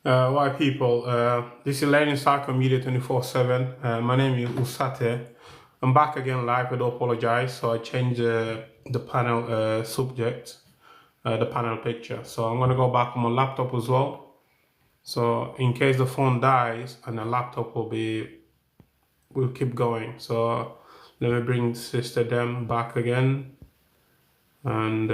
White people, this is Learning Cycle Media 24/7. My name is Usate. I'm back again live. I do apologize. So I changed the panel subject, the panel picture. So I'm going to go back on my laptop as well. So in case the phone dies, and the laptop will keep going. So let me bring Sister Dem back again. And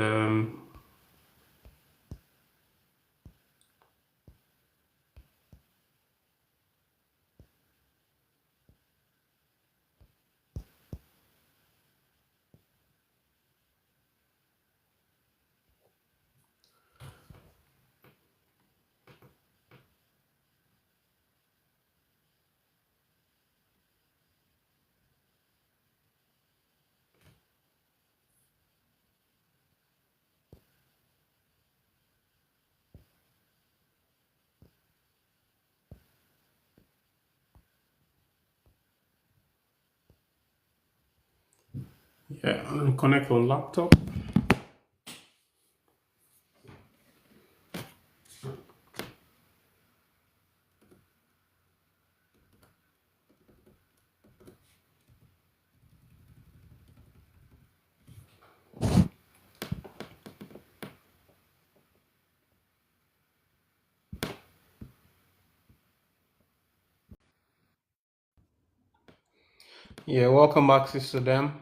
yeah, let me connect on laptop. Yeah, welcome back, Sister Dem.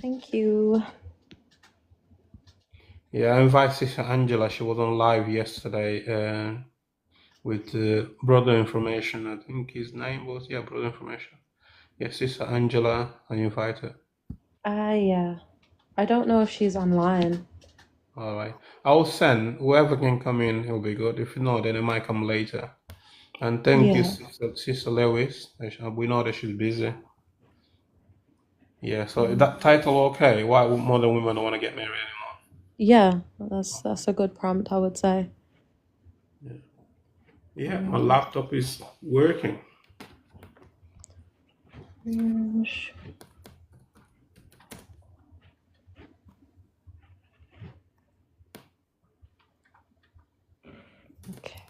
Thank you. Yeah, I invited Sister Angela. She was on live yesterday with Brother Information. I think his name was, yeah, Brother Information. Yeah, Sister Angela, I invited. Yeah. I don't know if she's online. All right. I will send whoever can come in, it'll be good. If not, then it might come later. And thank you, Sister Lewis. We know that she's busy. Yeah, so that title okay? Why modern women don't want to get married anymore? Yeah, that's a good prompt, I would say. Yeah, my laptop is working. Okay.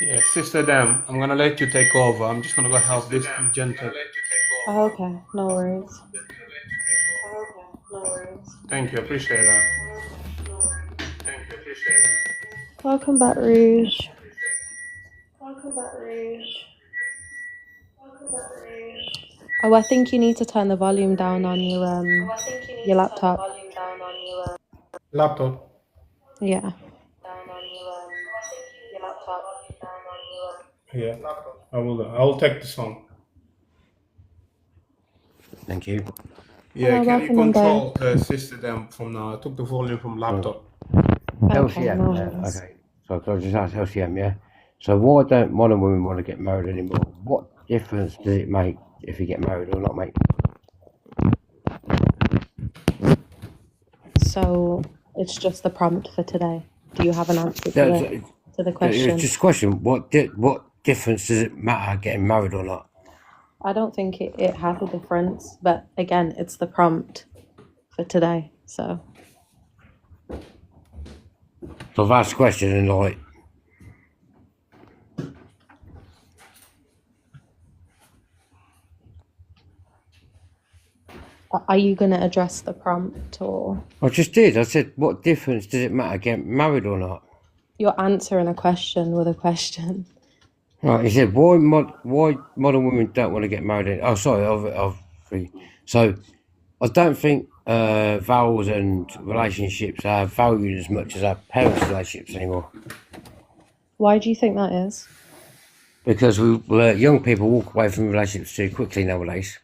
Yeah, Sister Dam, I'm gonna let you take over. I'm just gonna go help this gentle. Oh, okay, no worries. Thank you, appreciate that. Welcome back, Rouge. Oh, I think you need to turn the volume down on your laptop. Laptop. Yeah. Yeah, I will. I will take the song. Thank you. Yeah, Hello, can you welcome in, control Sister Dam from now? I took the volume from laptop. Okay, LCM, no yeah, worries. okay. So can I just ask LCM, yeah? So why don't modern women want to get married anymore? What difference does it make if you get married or not, mate? So it's just the prompt for today. Do you have an answer to the It question? was just a question. What difference does it matter getting married or not? I don't think it has a difference, but again, it's the prompt for today. So So I've asked a question and like, are you going to address the prompt, or I just did. I said, what difference does it matter getting married or not? you're answering a question with a question? Right, he said, why modern women don't want to get married? Oh, sorry, so I don't think vows and relationships are valued as much as our parents' relationships anymore. Why do you think that is? Because young people walk away from relationships too quickly nowadays.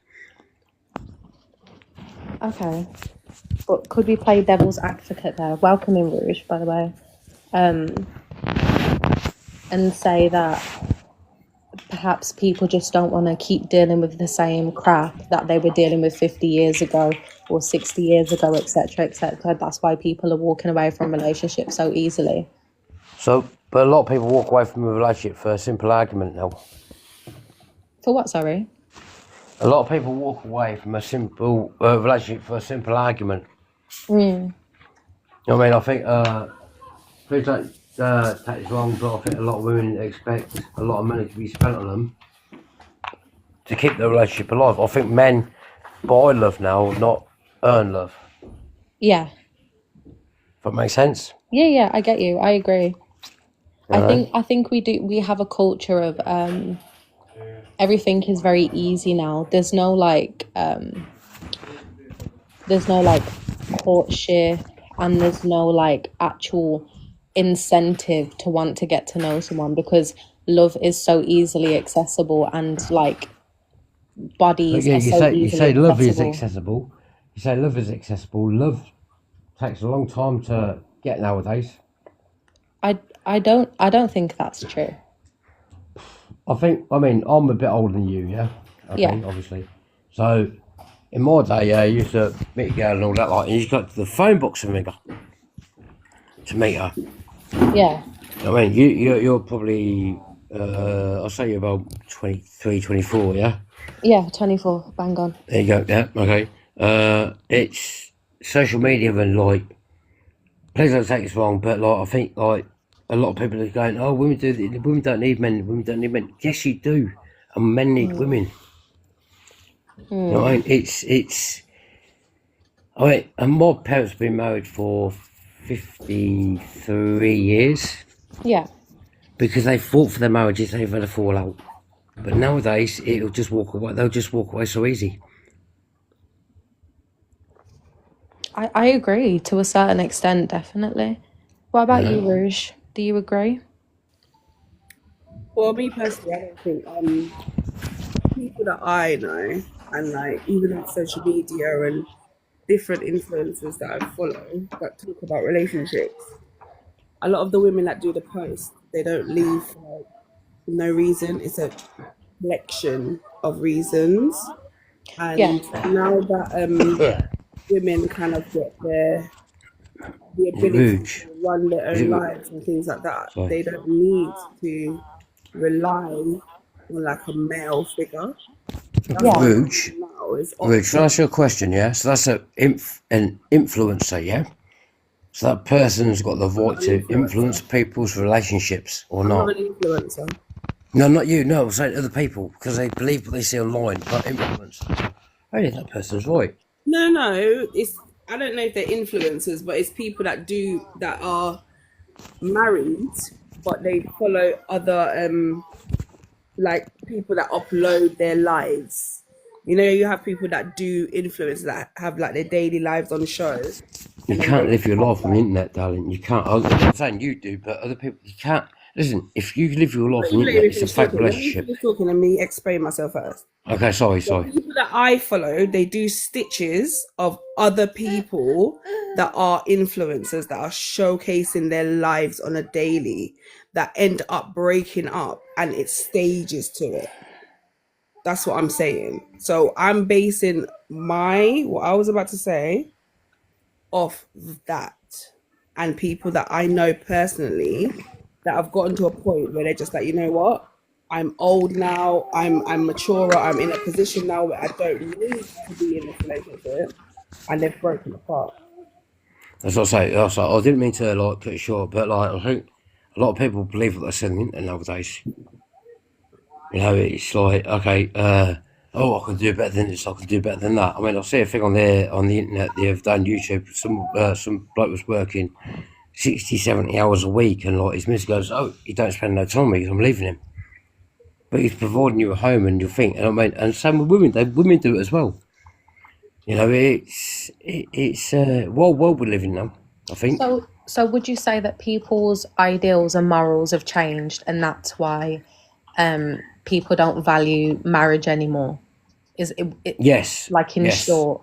Okay. But could we play devil's advocate there? Welcome in Rouge, by the way. And say that perhaps people just don't want to keep dealing with the same crap that they were dealing with 50 years ago or 60 years ago, etc., etc. That's why people are walking away from relationships so easily. So, but a lot of people walk away from a relationship for a simple argument now. For what, sorry? A lot of people walk away from a simple relationship for a simple argument. Mm. I mean, I think, please don't take this wrong, but I think a lot of women expect a lot of money to be spent on them to keep the relationship alive. I think men buy love now, not earn love. Yeah. If that makes sense. Yeah, I get you. I agree. I think we have a culture of everything is very easy now. There's no like courtship, and there's no like actual incentive to want to get to know someone because love is so easily accessible and like bodies Yeah, are so easily you say love is accessible. accessible. You say love is accessible. Love takes a long time to get nowadays. I don't think that's true. I mean, I'm a bit older than you, yeah? Okay, Yeah. obviously. So, in my day, I used to meet a girl and all that, like, and you just got to the phone box to meet her. Yeah. I mean, you're probably, I'll say you're about 23, 24, yeah? Yeah, 24, bang on. There you go, yeah, okay. It's social media and, like, please don't take this wrong, but, like, I think, like, a lot of people are going, oh, women don't need men, women don't need men. Yes, you do. And men need women. You know what I mean? And my parents have been married for 53 years Yeah. because they fought for their marriages, they've had a fallout. But nowadays, they'll just walk away so easy. I agree to a certain extent, definitely. What about you, Rouge? Do you agree? Well, me personally, I don't think people that I know and like even on social media and different influencers that I follow that talk about relationships, a lot of the women that do the post, they don't leave for like, no reason. It's a collection of reasons. And Yeah. now that women kind of get the ability Rouge. to run their Is own it- lives and things like that, Sorry. they don't need to rely on like a male figure. That's Yeah. what Rouge, now is Rouge, can I ask you a question, yeah? So that's an influencer, yeah? So that person's got the right to influence people's relationships or I'm not not? an influencer. No, not you. No, I'm saying other people because they believe what they see online, not influence. I think that person's right. No, it's I don't know if they're influencers, but it's people that are married, but they follow other like people that upload their lives. You know, you have people that do influence that have like their daily lives on shows. You can't live your life on the internet, darling. You can't. I'm not saying you do, but other people, you can't. Listen, if you live your life on the internet, it's a fake relationship. Let me finish talking and me explain myself first. Okay, sorry. People that I follow, they do stitches of other people that are influencers that are showcasing their lives on a daily that end up breaking up, and it's stages to it. That's what I'm saying. So I'm basing what I was about to say off that, and people that I know personally that have gotten to a point where they're just like, you know what? I'm old now. I'm mature. I'm in a position now where I don't need to be in this relationship, and they've broken apart. That's what I say. I didn't mean to like cut it short, but like I think a lot of people believe what they see on the internet nowadays. You know, it's like okay, I can do better than this. I can do better than that. I mean, I see a thing on the internet the other day on YouTube. Some bloke was working 60, 70 hours a week, and like his missus goes, "Oh, you don't spend no time with me. I'm leaving him." But he's providing you a home and your thing. And I mean, and same with women. Women do it as well. You know, it's wild world we live in now, I think. So would you say that people's ideals and morals have changed, and that's why people don't value marriage anymore? Is it Yes. like in Yes. short?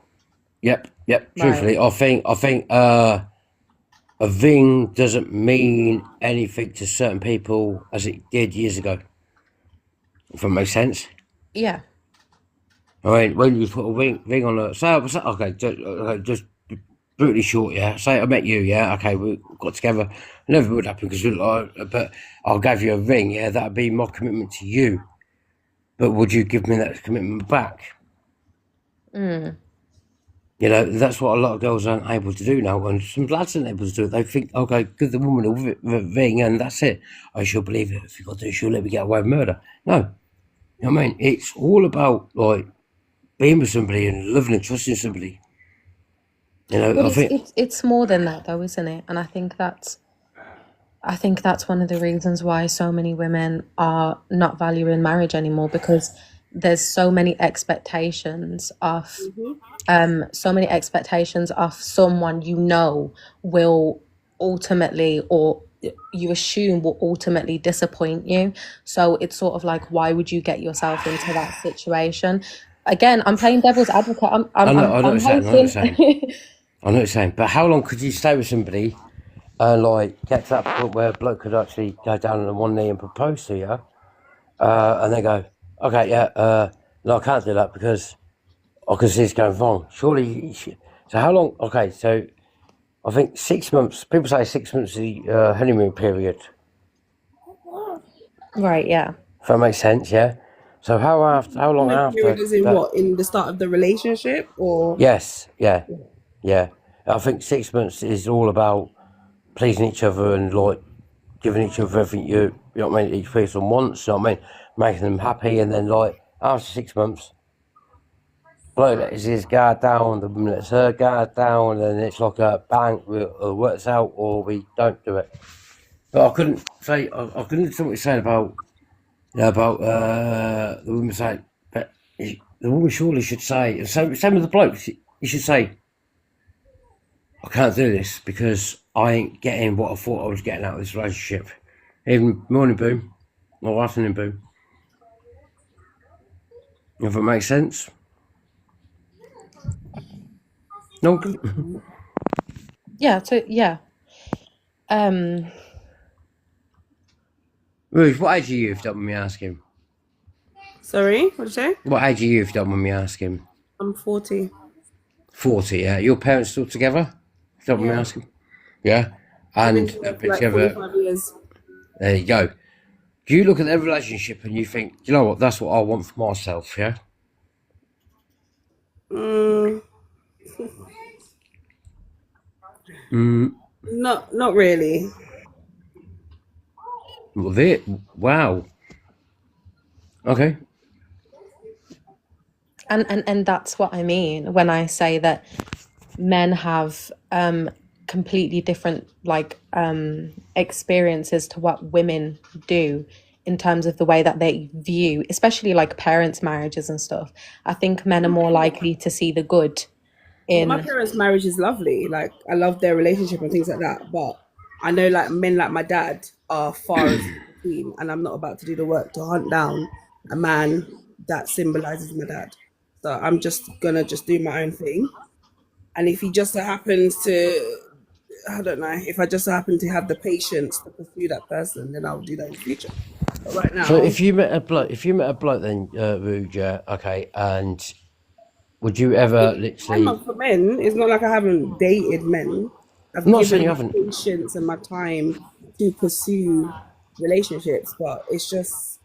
Yep. Yep, Right. truthfully, I think a thing doesn't mean anything to certain people as it did years ago. If that makes sense. Yeah. I mean, when you put a ring on a okay, just brutally short, yeah. Say I met you, yeah. Okay, we got together. Never would happen because we like, but I gave you a ring, yeah. That'd be my commitment to you. But would you give me that commitment back? Mm. You know, that's what a lot of girls aren't able to do now, and some lads aren't able to do it. They think, okay, give the woman a ring, and that's it. I shall believe it. If you got to, she'll let me get away with murder. No, you know what I mean, it's all about like being with somebody and loving and trusting somebody. You know, But I think it's more than that though, isn't it? And I think that's one of the reasons why so many women are not valuing marriage anymore, because there's so many expectations of someone you know will ultimately, or you assume will ultimately disappoint you. So it's sort of like, why would you get yourself into that situation? Again, I'm playing devil's advocate. I know what I'm you're saying. I know what you're saying. hoping. I know what you're saying. But how long could you stay with somebody and like get to that point where a bloke could actually go down on one knee and propose to you, and they go, okay, yeah, no, I can't do that because I can see it's going wrong. Surely, so how long? Okay, so I think 6 months. People say 6 months is the honeymoon period. Right, yeah. If that makes sense, yeah. So how long Like, after? period is in that- what? In the start of the relationship, or Yes, yeah. I think 6 months is all about pleasing each other and like giving each other everything you know what I mean, each person wants, you know what I mean, making them happy, and then like after 6 months, bloke lets his guard down, the woman lets her guard down, and it's like a bang, it works out or we don't do it. But I couldn't say I couldn't understand what you're saying about the woman saying, but the woman surely should say, same with the bloke, you should say, I can't do this because I ain't getting what I thought I was getting out of this relationship. Even morning boom or afternoon boom. If it makes sense. No. Yeah, so yeah. Ruth, what age are you if you don't mind me asking? sorry, what did you say? What age are you if you don't mind me asking? I'm 40. 40, yeah. Your parents still together? If you don't mind me Yeah. asking? Yeah. I've And been together for been like together. 45 years. There you go. Do you look at their relationship and you think, you know what, that's what I want for myself, yeah? Not really. Well, wow. Okay. And that's what I mean when I say that men have completely different experiences to what women do in terms of the way that they view, especially like parents' marriages and stuff. I think men are more likely to see the good My in. parents' marriage is lovely. Like, I love their relationship and things like that. But I know like men like my dad are far and few between, and I'm not about to do the work to hunt down a man that symbolizes my dad. So I'm just gonna just do my own thing. And if he just so happens to, I don't know, if I just so happen to have the patience to pursue that person, then I'll do that in the future. But right now, So if you met a bloke then, Rude, yeah, okay, and would you ever I'm literally... not for men. It's not like I haven't dated men. I've I'm not saying given you my haven't. patience and my time to pursue relationships, but it's just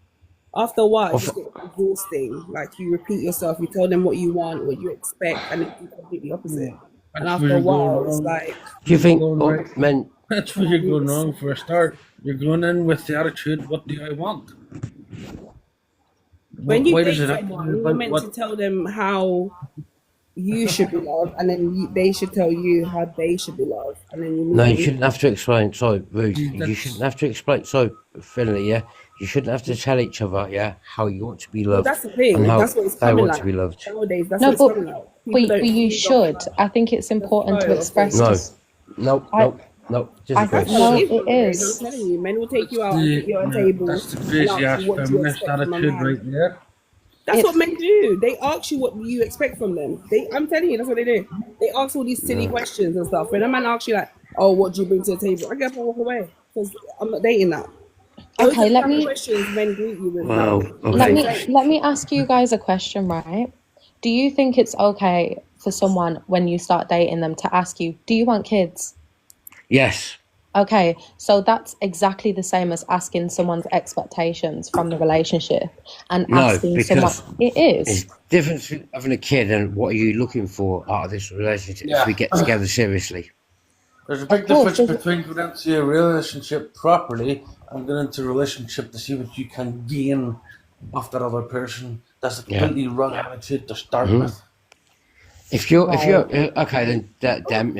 after a while, it just gets exhausting. Like, you repeat yourself, you tell them what you want, what you expect, and they do completely opposite. And That's after where a you're going while, it's wrong. like, Do you think Going right. men... That's where you're going wrong for a start. You're going in with the attitude, what do I want? when you Why date does it have to be someone, you're about meant what? to tell them how you should be loved, and then they should tell you how they should be loved, and then you No, move you on. shouldn't have to explain. Sorry, Rude. You That's- shouldn't have to explain. So, Finley, yeah, you shouldn't have to tell each other, yeah, how you want to be Well, loved that's the thing. and how That's what it's they coming want like to be loved. nowadays. That's No, what it's but coming like. People don't you feed should. off I think it's important to flow of express No, this. no, I- no, I disagree. think no, it it is. is. I'm telling you, men will take you out That's and the, put you on a yeah, table that's the and crazy ask ass you what do you feminist expect from a attitude man. right there. That's what It's men do. They ask you what you expect from them. I'm telling you, that's what they do. They ask all these silly questions and stuff. When a man asks you like, "Oh, what do you bring to the table?" I get up and walk away because I'm not dating that. Those are okay. the type of questions men greet you with now. Well, Let okay. me let me ask you guys a question, right? Do you think it's okay for someone when you start dating them to ask you, "Do you want kids?" Yes. Okay, so that's exactly the same as asking someone's expectations from the relationship and No, asking someone. because It it's is. different between having a kid and what are you looking for out of this relationship if we Yeah. get together seriously. There's a Of big course, difference between going into a relationship properly and going into a relationship to see what you can gain off that other person. That's a Yeah. completely wrong attitude to start with. If you're right. okay, then damn,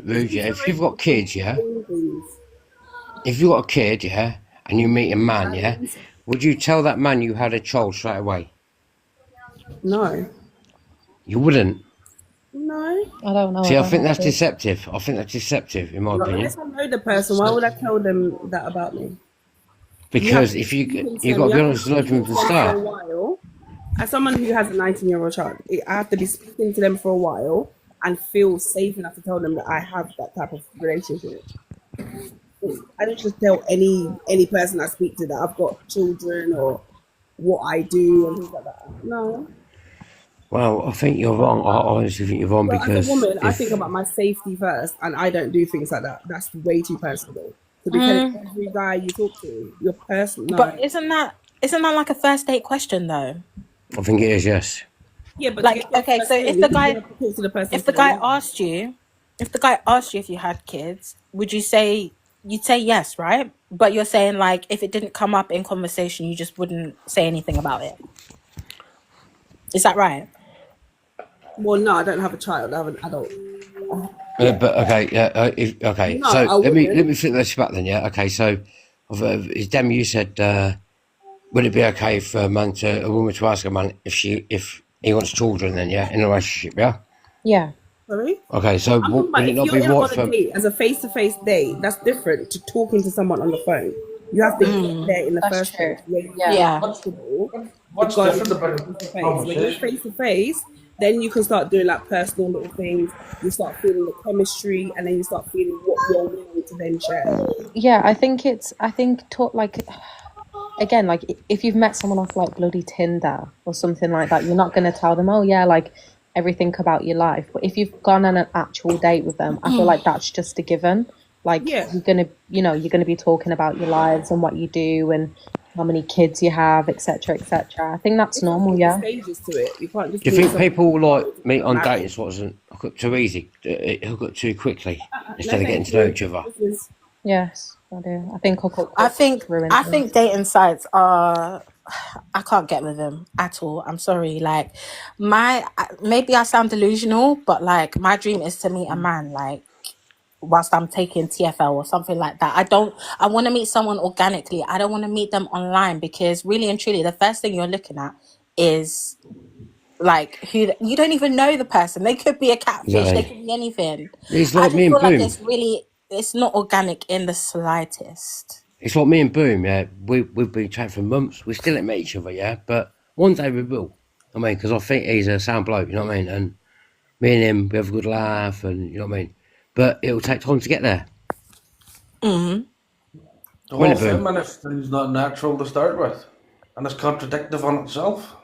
rude, yeah. If you've got kids, yeah. Please. If you've got a kid, yeah, and you meet a man, yeah, would you tell that man you had a child straight away? No. You wouldn't. No. I don't know See, I about think that's that. deceptive. I think that's deceptive, in my opinion. Unless I know the person, why would I tell them that about me? Because You if you can you've spend, got you to be have to be honest and open speaking from to the them for a start. while. As someone who has a 19-year-old child, I have to be speaking to them for a while and feel safe enough to tell them that I have that type of relationship. I don't just tell any person I speak to that I've got children or what I do and things like that. No. Well, I think you're wrong. I honestly think you're wrong Well, as a because woman, I think if about my safety first, and I don't do things like that. That's way too personal. To be telling every guy you talk to, your person, no. But isn't that like a first date question though? I think it is, yes. Yeah, but to Like, get to the okay, so first thing, you have to talk to the person if the for a guy while. asked you, if you had kids, would you say you'd say yes, right? But you're saying like if it didn't come up in conversation, you just wouldn't say anything about it. Is that right? Well, no, I don't have a child. I have an adult. Yeah. But okay, yeah, okay. No, So I let me wouldn't. flip this back then. Yeah, okay. So, Dem, you said, would it be okay for a woman to ask a man if he wants children? Then, yeah, in a relationship, yeah. Yeah. Sorry? Okay, so I'm talking would about it if not be you're right on a for? date as a face-to-face date, that's different to talking to someone on the phone. You have to get there in the That's first true. place where you Yeah. feel Yeah. comfortable. What's regarding different about face-to-face. a When you're conversation? face-to-face, then you can start doing like personal little things. You start feeling the chemistry, and then you start feeling what you're willing to then share. Yeah, I think like again, like if you've met someone off like bloody Tinder or something like that, you're not going to tell them, oh yeah, like everything about your life. But if you've gone on an actual date with them, I feel like that's just a given. Like Yeah. you're gonna be talking about your lives and what you do and how many kids you have, etc., etc. I think that's normal. Yeah. Stages to it. You can't just. Do you meet think someone people like meet on married. dating spots and hook up too easy, hook up too quickly instead No, of getting thank to know you. each other? This is- Yes, I do. I think I think ruins I it. think dating sites are. I can't get with them at all. I'm sorry. Like maybe I sound delusional, but like my dream is to meet a man like whilst I'm taking TFL or something like that. I want to meet someone organically. I don't want to meet them online because really and truly, the first thing you're looking at is like you don't even know the person. They could be a catfish. They Exactly. could be anything. It's I like just me and feel like Boom. it's not organic in the slightest. It's like me and Boom. Yeah, we've been chatting for months. We still haven't met each other, yeah. But one day we will. I mean, because I think he's a sound bloke. You know what I mean? And me and him, we have a good laugh, and you know what I mean. But it'll take time to get there. The whole Well, Boom. feminist thing's not natural to start with, and it's contradictive on itself.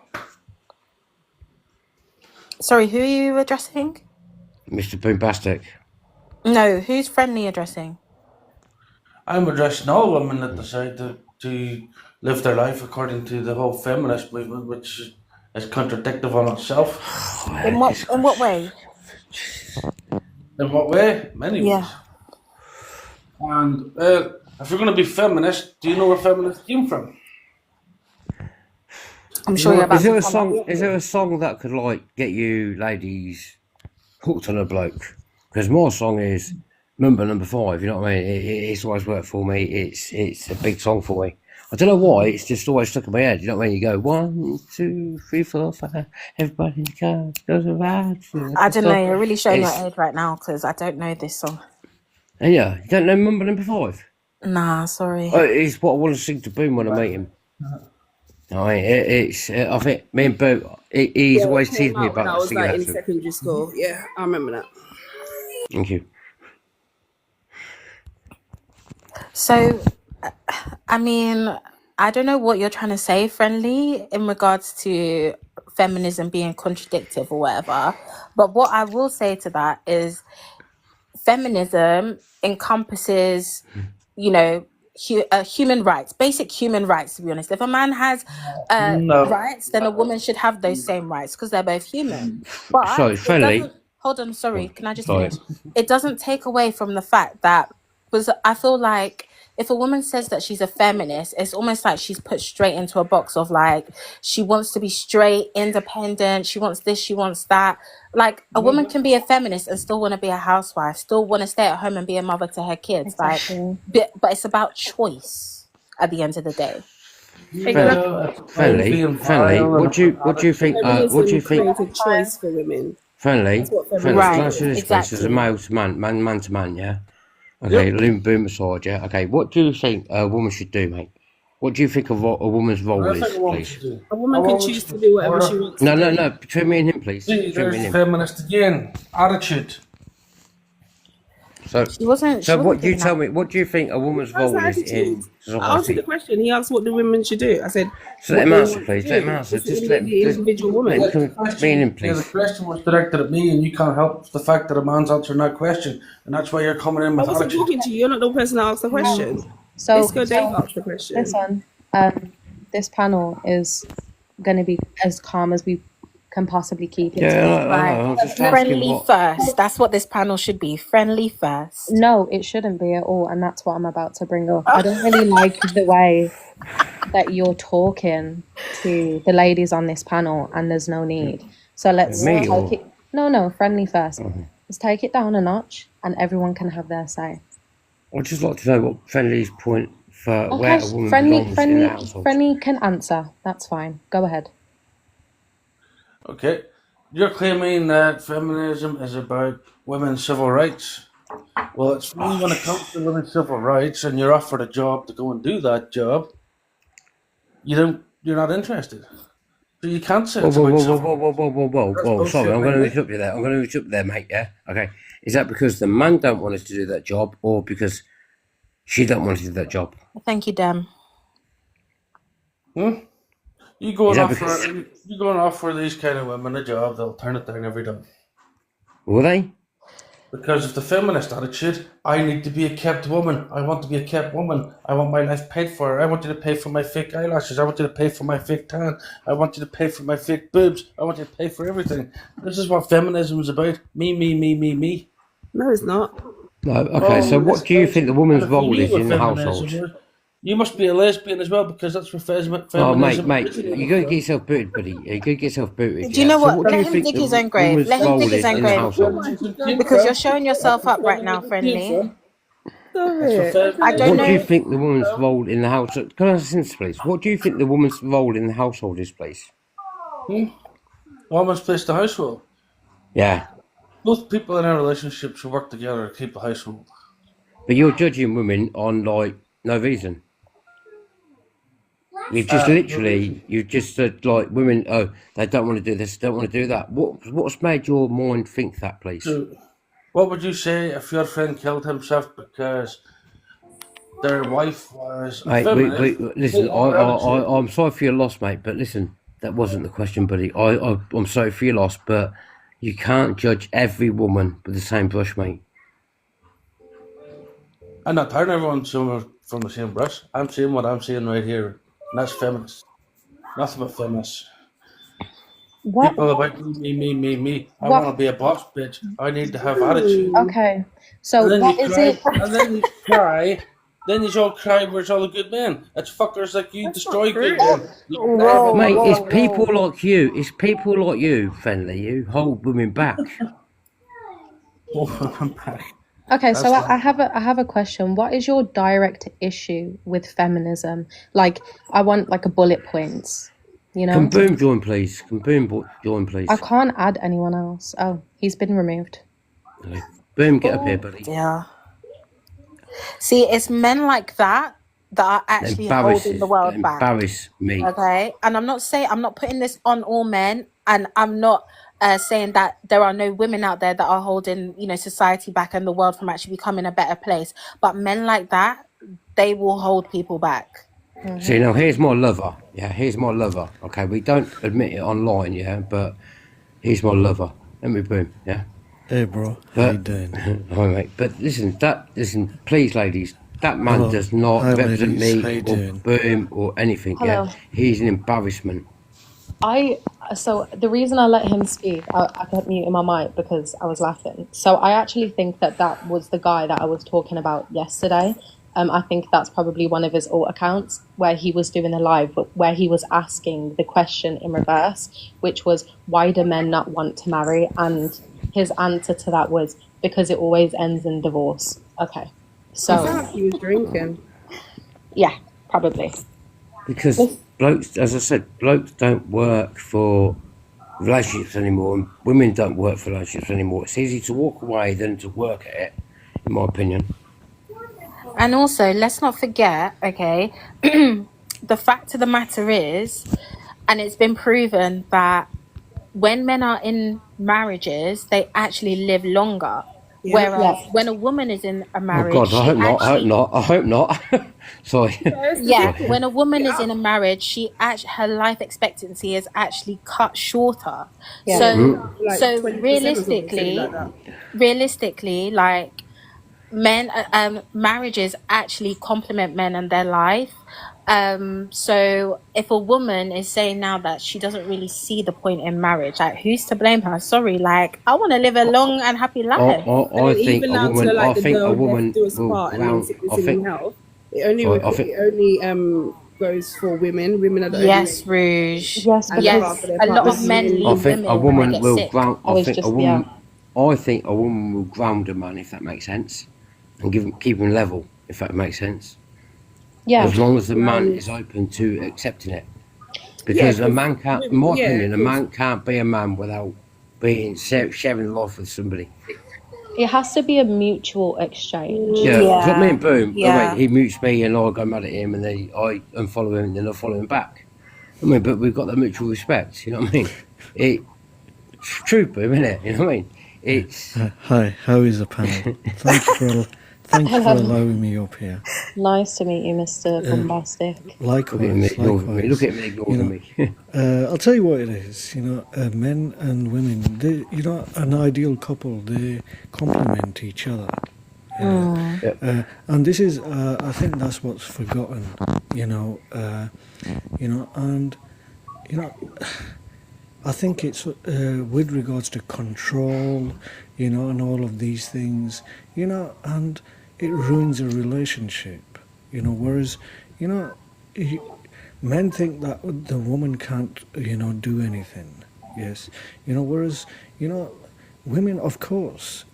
Sorry, who are you addressing? Mr. Boombastic. No, who's friendly addressing? I'm addressing all women that decide to live their life according to the whole feminist movement, which is contradictive on itself. In what way? In what way? Many ways. Yeah. And if you're going to be feminist, do you know where feminist came from? I'm sure you're about Is there to a come song? up. Is there a song that could like get you ladies hooked on a bloke? Because my song is number 5. You know what I mean? It's always worked for me. It's a big song for me. I don't know why. It's just always stuck in my head. You know what I mean? You go 1, 2, 3, 4, 5. Everybody in the car goes around. I don't know. You're really showing your It's- age right now because I don't know this song. And yeah, you don't know number 5. Nah, sorry. It's what I want to sing to Boom when I meet him. I think me and Boo, he's Yeah, it always came teased me out when about I the was like cigarette. in secondary school. Yeah, I remember that. Thank you. So, I mean, I don't know what you're trying to say, Friendly, in regards to feminism being contradictive or whatever. But what I will say to that is feminism encompasses, you know, human rights, basic human rights, to be honest. If a man has No. rights, then a woman should have those same rights because they're both human. But Sorry, it Friendly. doesn't, hold on, sorry, can I just Sorry. finish? It doesn't take away from the fact that, because I feel like if a woman says that she's a feminist, it's almost like she's put straight into a box of like, she wants to be straight, independent, she wants this, she wants that. Like, a woman can be a feminist and still want to be a housewife, still want to stay at home and be a mother to her kids. Exactly. Like, but it's about choice at the end of the day. Friendly. What do you think? What do you think? Created choice for women. Friendly. That's what Friendly. Right, Can I ask you this, please? As a exactly. male to man to man, yeah. Okay, Loom Boom Massage, yeah. Okay, what do you think a woman should do, mate? What do you think of what a woman's role I is, think a woman please? should do. A woman can choose to do whatever she wants. No. Between me and him, please. See, Between me there's and him. feminist again. Attitude. So, She wasn't. so she what wasn't do you doing tell that. me? What do you think a woman's That's role the is in attitude. I answered society? the question. He asked what the women should do. I said, So let him what they answer, want please. to Let do. him answer. It's Just the let individual woman. me and him, Yeah, the please. question was directed at me, and you can't help the fact that a man's answering that question, and that's why you're coming in I with wasn't attitude. talking to you. You're not the person that asked the question. So, Disco Dave asked the question. listen, this panel is going to be as calm as we can possibly keep it. Yeah, Right. I was just asking Friendly what. first. That's what this panel should be. Friendly first. No, it shouldn't be at all, and that's what I'm about to bring up. I don't really like the way that you're talking to the ladies on this panel, and there's no need. So let's Me take or- it. No, friendly 1st. Let's take it down a notch, and everyone can have their say. I'd just like to know what Friendly's point for where a woman friendly, belongs in the household. friendly can answer. That's fine. Go ahead. Okay, you're claiming that feminism is about women's civil rights. Well, it's me when it comes to women's civil rights, and you're offered a job to go and do that job. You're not interested. So you can't say it's about civil rights. Whoa. Sorry, I'm going to bullshit, interrupt you there. I'm going to interrupt there, mate. Yeah. Okay. Is that because the man don't want us to do that job, or because she don't want to do that job? Thank you, Dem. You go Is and that offer these kind of women a job, they'll turn it down every time. Will they? Because of the feminist attitude, I need to be a kept woman. I want to be a kept woman. I want my life paid for. I want you to pay for my fake eyelashes. I want you to pay for my fake tan. I want you to pay for my fake boobs. I want you to pay for everything. This is what feminism is about. Me. No, it's not. No. Okay. So, what do you think the woman's And if you role knew is what in the feminism household? was, you must be a lesbian as well, because that's where feminism. Oh, mate, originated you gotta get yourself booted, buddy. You gotta get yourself booted. Do you know So what? do you Let him think dig the his own grave. woman's Let him role dig his is own in the grave. household? Because you're showing yourself up right now, Friendly. I don't What do you know. think the woman's role in the household? Can I ask this, please? What do you think the woman's role in the household is, please? Woman's place the household. Yeah, Both people in a relationship should work together to keep the household. but you're judging women on like no reason. You've just said like women. Oh, they don't want to do this, don't want to do that. What's made your mind think that, please? So, what would you say if your friend killed himself because their wife was a Mate, feminist? listen. I'm sorry for your loss, mate. But listen, that wasn't the question, buddy. I'm sorry for your loss, but you can't judge every woman with the same brush, mate. I'm not turning everyone from the same brush. I'm saying what I'm saying right here. And that's feminist. Nothing but feminist. What? People about me. I What? want to be a boss bitch. I need to have attitude. Okay. So And then what you is cry, it? and then you cry. Then you all cry, where's all the good men? It's fuckers like you destroy good men. Mate, it's people like you. It's people like you, Friendly, who hold women back. I'm back. Okay, so That's I have a question. What is your direct issue with feminism? Like, I want like a bullet points. You know, Can Boom join, please? Can Boom join, please? I can't add anyone else. Oh, he's been removed. Boom, get up here, buddy. Yeah. See, it's men like that that are That actually holding the world back. embarrass me. Okay, and I'm not putting this on all men, and I'm not saying that there are no women out there that are holding, you know, society back and the world from actually becoming a better place. But men like that, they will hold people back. See, now here's my lover. Yeah, here's my lover. Okay, we don't admit it online, yeah, but he's my lover. Let me boom, yeah. Hey, bro. How you But, doing? hi, mate. But listen, please, ladies, that man Hello. does not Hi, represent ladies. me How you or doing? boom or anything, Hello. yeah. He's an embarrassment. So the reason I let him speak, I kept muting my mic because I was laughing. So I actually think that was the guy that I was talking about yesterday. I think that's probably one of his alt accounts where he was doing a live, but where he was asking the question in reverse, which was, why do men not want to marry? And his answer to that was, because it always ends in divorce. Okay. So He was drinking. yeah, probably. Because blokes, as I said, blokes don't work for relationships anymore, and women don't work for relationships anymore. It's easier to walk away than to work at it, in my opinion. And also, let's not forget, okay, the fact of the matter is, and it's been proven that when men are in marriages, they actually live longer. Yeah. Whereas Yeah. when a woman is in a Oh marriage, God, she I hope not. I hope actually, not. I hope not. Sorry. yeah, Sorry. when a woman is in a marriage, her life expectancy is actually cut shorter. Yeah. So, Like so 20% or something realistically, like that. like men, marriages actually complement men and their life. So if a woman is saying now that she doesn't really see the point in marriage, like who's to blame her? Sorry, like I want to live a long and happy life. I And think even a down to woman. like I the think a girl woman death do us will part and non ground. sickness I and think. health. It only Sorry, I think. it only goes for women. Women are the Yes, only Rouge. Yes, and look Yes, after their a lot partners. of men I leave think a women when they woman get will sick. ground. I was just yeah. I think a woman will ground a man, if that makes sense, and keep him level, if that makes sense. Yeah. As long as the man Ground. is open to accepting it, Yeah, because a 'cause man can't, in my yeah, opinion, a 'cause man can't be a man without sharing life with somebody. It has to be a mutual exchange. Yeah, because I mean, Yeah, boom, yeah. he mutes me and I go mad at him, and then I unfollow him, and then I follow him back. I mean, but we've got that mutual respect. You know what I mean? It's true, boom, isn't it? You know what I mean? It's Hi, how is the panel? Thank you for allowing me up here. Nice to meet you, Mr. Bombastic. look at me, Likewise, ignoring me. likewise. Look at me, ignoring me. I'll tell you what it is. Men and women, they, an ideal couple, they complement each other. And this is, I think that's what's forgotten. And I think it's with regards to control, and all of these things, and it ruins a relationship, whereas, he- men think that the woman can't, do anything, yes, whereas, women, of course,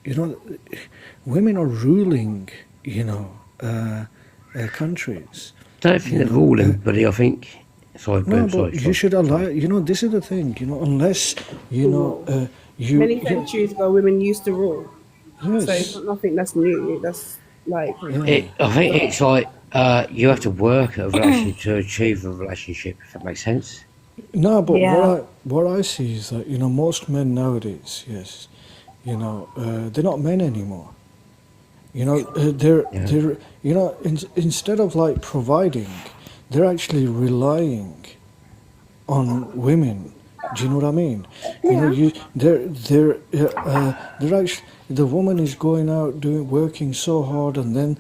women are ruling, countries. Don't think they're ruling, buddy. I think. Sorry, No, boom. Sorry. but you should allow. This is the thing. Unless you many centuries ago, women used to rule. So it's yes, not nothing that's new. That's like I think it's like you have to work at a relationship to achieve a relationship. If that makes sense. no. But Yeah. what I see is that most men nowadays, yes, they're not men anymore. They're instead of like providing, they're actually relying on women. Do you know what I mean? They're actually, the woman is going out working so hard, and then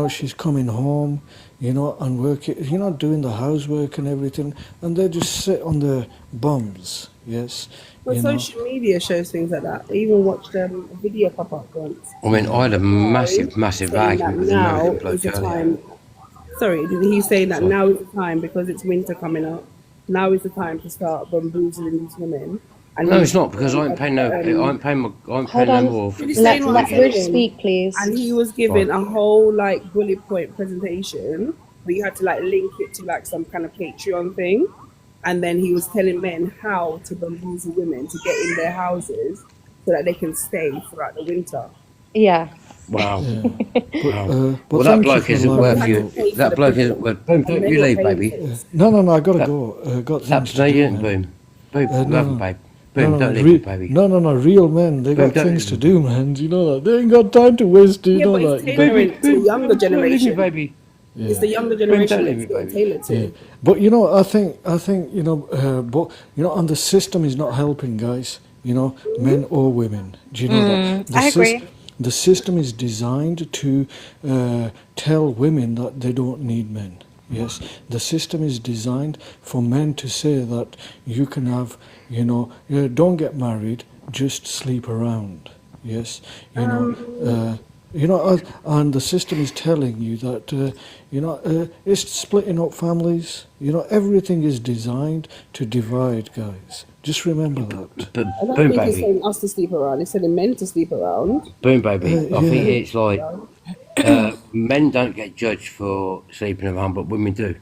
she's coming home, and working, doing the housework and everything, and they just sit on their bums. Yes, But social media shows things like that. I even watched a video pop up once. I mean, I had a massive saying that argument with an now American is bloke the earlier. time. Sorry, he's saying that Sorry. now is the time because it's winter coming up. Now is the time to start bamboozling these women. And No, he- it's not because I ain't paying no. I ain't paying Hold no on. more. Did you Let say what I'm Rich saying? speak, please. And he was given a whole like bullet point presentation, but you had to like link it to like some kind of Patreon thing. And then he was telling men how to bamboozle women to get in their houses so that they can stay throughout the winter. Yeah. Wow. But Well, that thank you bloke for isn't allowing worth me you. up. Pay for That the bloke prison. isn't worth. Boom, And don't men you were leave, paying baby. for this. No, I gotta That, go. Got that's things to no, you do, didn't, man. Boom. Boom, No, love him, no, babe. Boom, no, don't leave him, baby. no. Real men, they Boom, got don't things leave to him. do, man. Do you know that? They ain't got time to waste. Do you Yeah, know but it's that? You Boom, know? tailoring to the younger don't leave me, generation. baby. It's the younger Boom, generation don't that leave me, it's getting baby. tailored to. Yeah, but you know, I think you know, but you know, and the system is not helping, guys. You know, men or women. Do you know that I agree. the system is designed to tell women that they don't need men. Yes, the system is designed for men to say that you can have, you know, don't get married, just sleep around. Yes, you know. You know, and the system is telling you that, you know, it's splitting up families. You know, everything is designed to divide, guys. Just remember that. But I don't boom, think it's baby. telling us to sleep around. It's telling men to sleep around. Boom, baby. I think Yeah. it's like men don't get judged for sleeping around, but women do.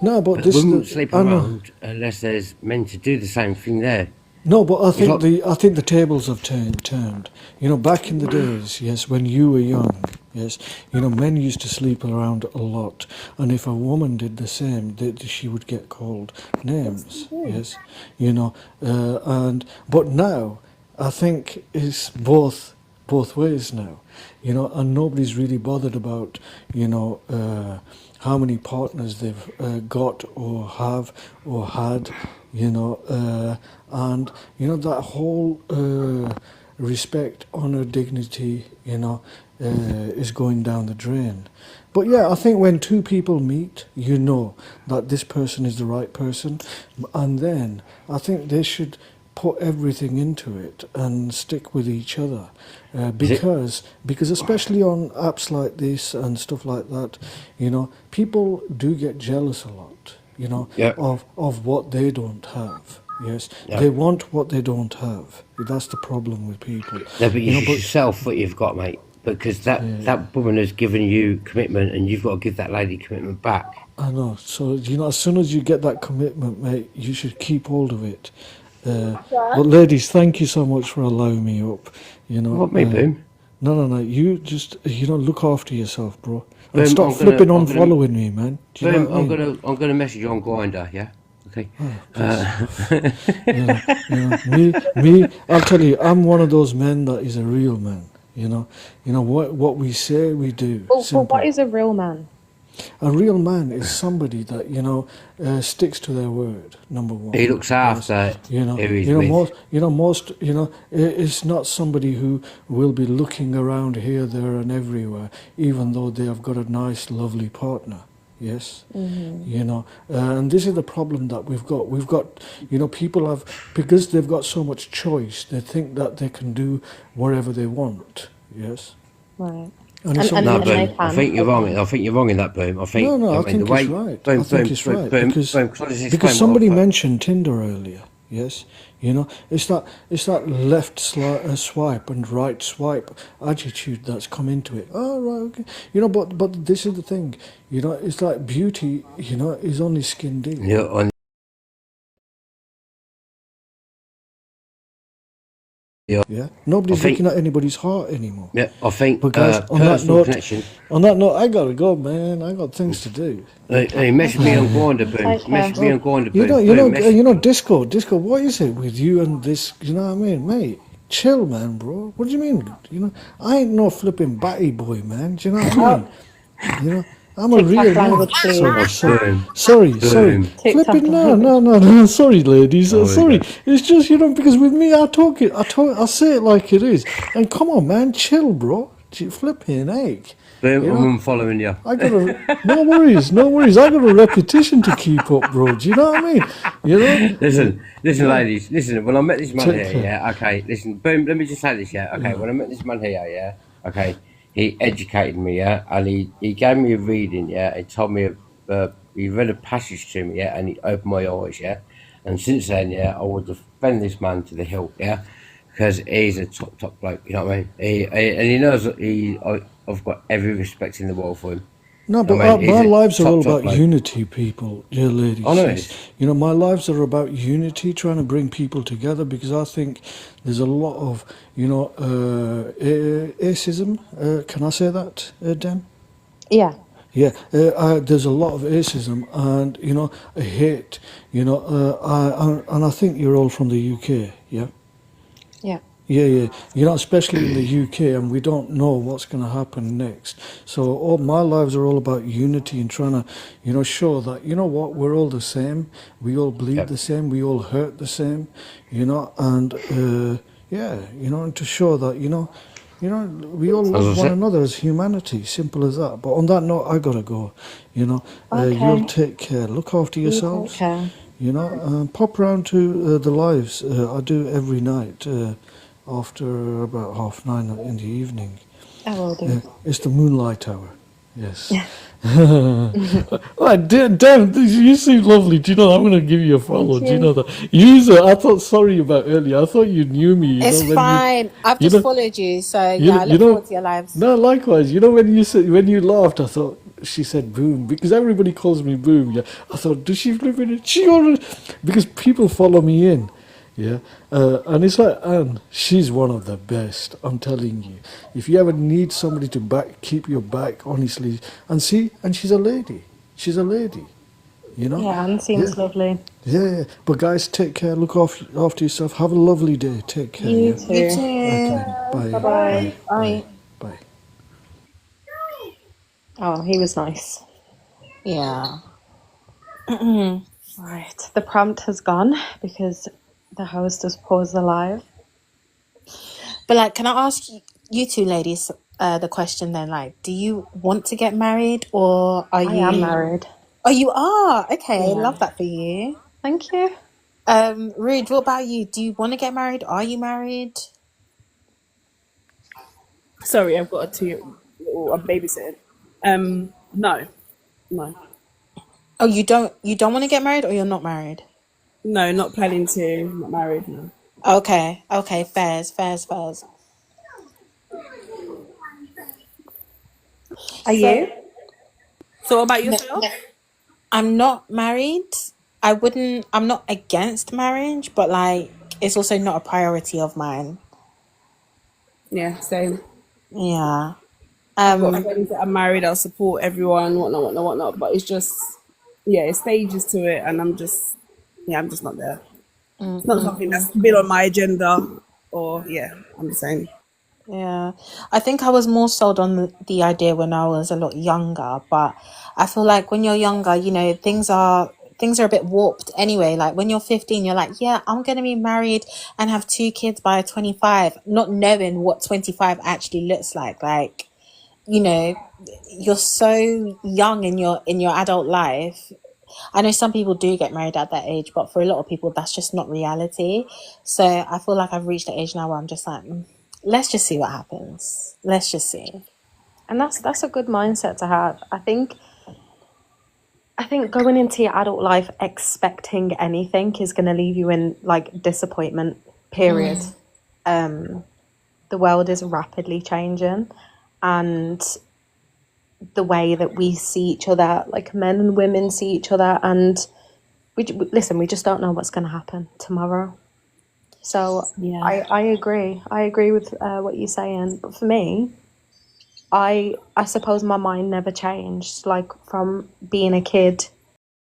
No, but But this, women won't sleep I know. around unless there's men to do the same thing there. No, but I It's think like, I think the tables have turned. You know, back in the days, yes, when you were young, yes, you know, men used to sleep around a lot, and if a woman did the same, she would get called names. Yes, you know, and but now, I think it's both ways now. You know, and nobody's really bothered about, you know, how many partners they've got or have or had, you know, and you know that whole respect, honor, dignity, you know, is going down the drain. But yeah, I think when two people meet, you know that this person is the right person, and then I think they should put everything into it and stick with each other, is it? because especially on apps like this and stuff like that, you know, people do get jealous a lot, you know, Yeah, of what they don't have. Yes, yeah. they want what they don't have. That's the problem with people, No, but you you know. should But sell what you've got, mate. Because that woman has given you commitment, and you've got to give that lady commitment back. I know. So you know, as soon as you get that commitment, mate, you should keep hold of it. But ladies, thank you so much for allowing me up. You know, What, me, Boom? no. You just look after yourself, bro, and Boom, stop flipping on following me, man. Do you know Boom, what I mean? I'm gonna message you on Grinder, yeah? Okay. Me. I'll tell you, I'm one of those men that is a real man. You know what we say, we do. But what Simple. is a real man? A real man is somebody that sticks to their word. Number one. He looks after You know, who he's you know with. most. It's not somebody who will be looking around here, there, and everywhere, even though they have got a nice, lovely partner. Yes, you know, and this is the problem that we've got. We've got, you know, people have, because they've got so much choice, they think that they can do whatever they want. Yes, Right. and it's And No, then they Boom. I can. think you're wrong. Okay. I think you're wrong in that, Boom. I think. No, I mean, think the way, it's right. Boom, I think boom, it's boom, right boom, because boom. Can I just explain because what somebody I thought? mentioned Tinder earlier. Yes, you know, it's that left swipe and right swipe attitude that's come into it. Oh, right, okay. You know, but this is the thing. You know, it's like beauty. You know, is only skin deep. Yeah, on, yeah, Yeah, I nobody's think. looking at anybody's heart anymore. Yeah, I think But guys, personal connection. on that note, I gotta go, man. I got things to do. Hey, message me on Grinder, Boom. Take care. Message me on Grinder, You Boom. know, Boom, message- disco. What is it with you and this? You know what I mean, mate? Chill, man, bro. What do you mean? You know, I ain't no flipping batty boy, man. Do you know what I mean? You know, I'm a TikTok real man. language, please. Sorry. TikTok Flipping language. no. Sorry, ladies. Oh, Sorry. okay. It's just because with me, I say it like it is. And come on, man, chill, bro. Flipping ache. Boom, You I'm know, unfollowing you. I got no worries. I got a reputation to keep up, bro. Do you know what I mean? You know. Listen, ladies, listen. When I met this man Take here, care. yeah, okay, listen, Boom, let me just say this, yeah, okay, when I met this man here, yeah, okay, he educated me, yeah, and he gave me a reading, yeah, he told me, he read a passage to me, yeah, and he opened my eyes, yeah, and since then, yeah, I would defend this man to the hilt, yeah, because he's a top bloke, you know what I mean? And he knows that I've got every respect in the world for him. No, I but mean, he's my a lives are all top about bloke. unity, people. Yeah, ladies. I know Yes. it. You know, my lives are about unity, trying to bring people together because I think there's a lot of, acism. Can I say that, Dan? Yeah, Yeah, there's a lot of acism and, hate, and I think you're all from the UK, yeah? yeah. Yeah, yeah. Especially in the UK, and we don't know what's going to happen next. So all my lives are all about unity and trying to, show that what we're all the same. We all bleed Yep. the same. We all hurt the same. And yeah, and to show that we all As I love one said, another as humanity. Simple as that. But on that note, I gotta go. You'll Okay. take care. Look after You take yourselves. care. Pop round to the lives. I do every night. After about 9:30 in the evening. I will do. It's the Moonlight Hour. Yes. Damn, you seem lovely. Do you know, I'm going to give you a follow. Thank Do you know you. that? I thought, sorry about earlier. I thought you knew me, It's when fine. I've you just know, followed you, so you yeah, know, I you look know, forward to your lives. no, likewise. When you laughed, I thought, she said boom, because everybody calls me boom. Yeah. I thought, does she live in it? She already, because people follow me in. Yeah, and it's like Anne. She's one of the best. I'm telling you. If you ever need somebody to keep your back, honestly, and she's a lady. She's a lady. Yeah, Anne Yeah, seems lovely. yeah. But guys, take care. Look after yourself. Have a lovely day. Take care. You Yeah. You too. Okay too. then. Bye. Bye-bye. Bye. Bye. Bye. Bye. Oh, he was nice. Yeah. Right. The prompt has gone because the host has paused the live. But like, can I ask you two ladies the question then? Like, do you want to get married, or are I am you? married. Oh, you are. Okay, Yeah. love that for you. Thank you. Rude. What about you? Do you want to get married? Are you married? Sorry, I've got a two. I'm babysitting. No, no, Oh, you don't. You don't want to get married, or you're not married? no, not planning to. Not married. No. Okay. Okay. Fairs. Fairs. Fairs. Are So you? So, what about no, yourself? I'm not married. I wouldn't. I'm not against marriage, but like, it's also not a priority of mine. Yeah, same. Yeah. I've got friends that are married. I'll support everyone, whatnot, whatnot, whatnot. But it's just, yeah, it's stages to it, and I'm just not there. It's not something that's been on my agenda, or yeah, I'm the same. Yeah, I think I was more sold on the idea when I was a lot younger, but I feel like when you're younger, things are a bit warped anyway. Like when you're 15, you're like, yeah, I'm gonna be married and have 2 kids by 25, not knowing what 25 actually looks like. Like, you know, you're so young in your adult life. I know some people do get married at that age, but for a lot of people, that's just not reality. So I feel like I've reached the age now where I'm just like, let's just see what happens. Let's just see. And that's a good mindset to have. I think going into your adult life expecting anything is going to leave you in like disappointment. Period. The world is rapidly changing, and the way that we see each other, like men and women see each other, and we just don't know what's going to happen tomorrow. So Yeah. I agree. I agree with what you're saying. But for me, I suppose my mind never changed. Like from being a kid